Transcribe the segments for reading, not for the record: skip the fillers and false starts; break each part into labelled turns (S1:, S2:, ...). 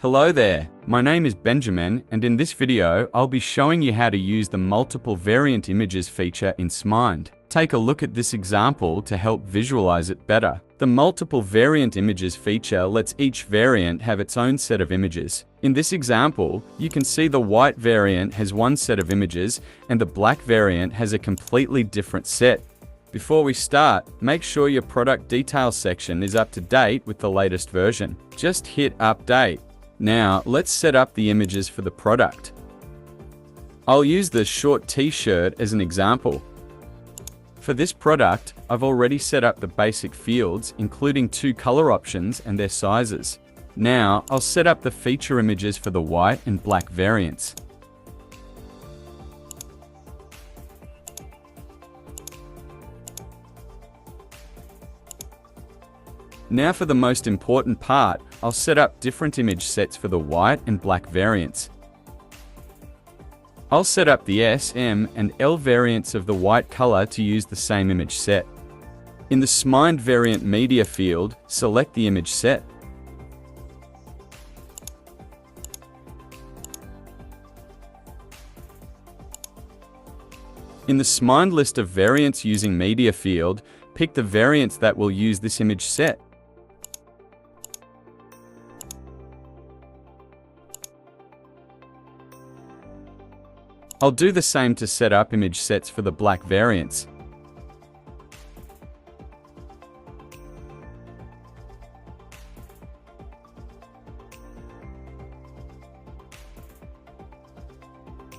S1: Hello there, my name is Benjamin, and in this video I'll be showing you how to use the multiple variant images feature in Smind. Take a look at this example to help visualize it better. The multiple variant images feature lets each variant have its own set of images. In this example, you can see the white variant has one set of images and the black variant has a completely different set. Before we start, make sure your product details section is up to date with the latest version. Just hit update. Now, let's set up the images for the product. I'll use the short t-shirt as an example. For this product, I've already set up the basic fields, including 2 color options and their sizes. Now, I'll set up the feature images for the white and black variants. Now for the most important part, I'll set up different image sets for the white and black variants. I'll set up the S, M, and L variants of the white color to use the same image set. In the Smind variant media field, select the image set. In the Smind list of variants using media field, pick the variants that will use this image set. I'll do the same to set up image sets for the black variants.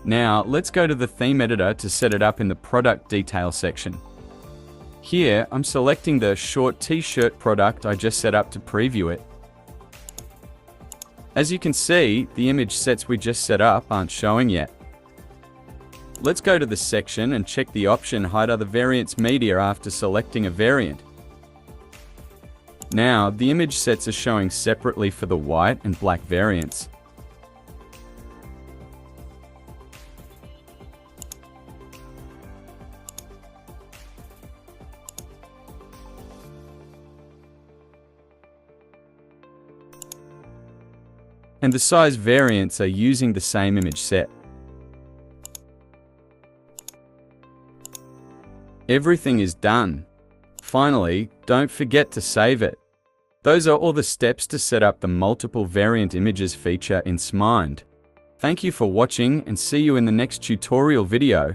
S1: Now, let's go to the theme editor to set it up in the product detail section. Here, I'm selecting the short t-shirt product I just set up to preview it. As you can see, the image sets we just set up aren't showing yet. Let's go to the section and check the option Hide Other Variants Media after selecting a variant. Now, the image sets are showing separately for the white and black variants. And the size variants are using the same image set. Everything is done. Finally, don't forget to save it. Those are all the steps to set up the multiple variant images feature in Smind. Thank you for watching and see you in the next tutorial video.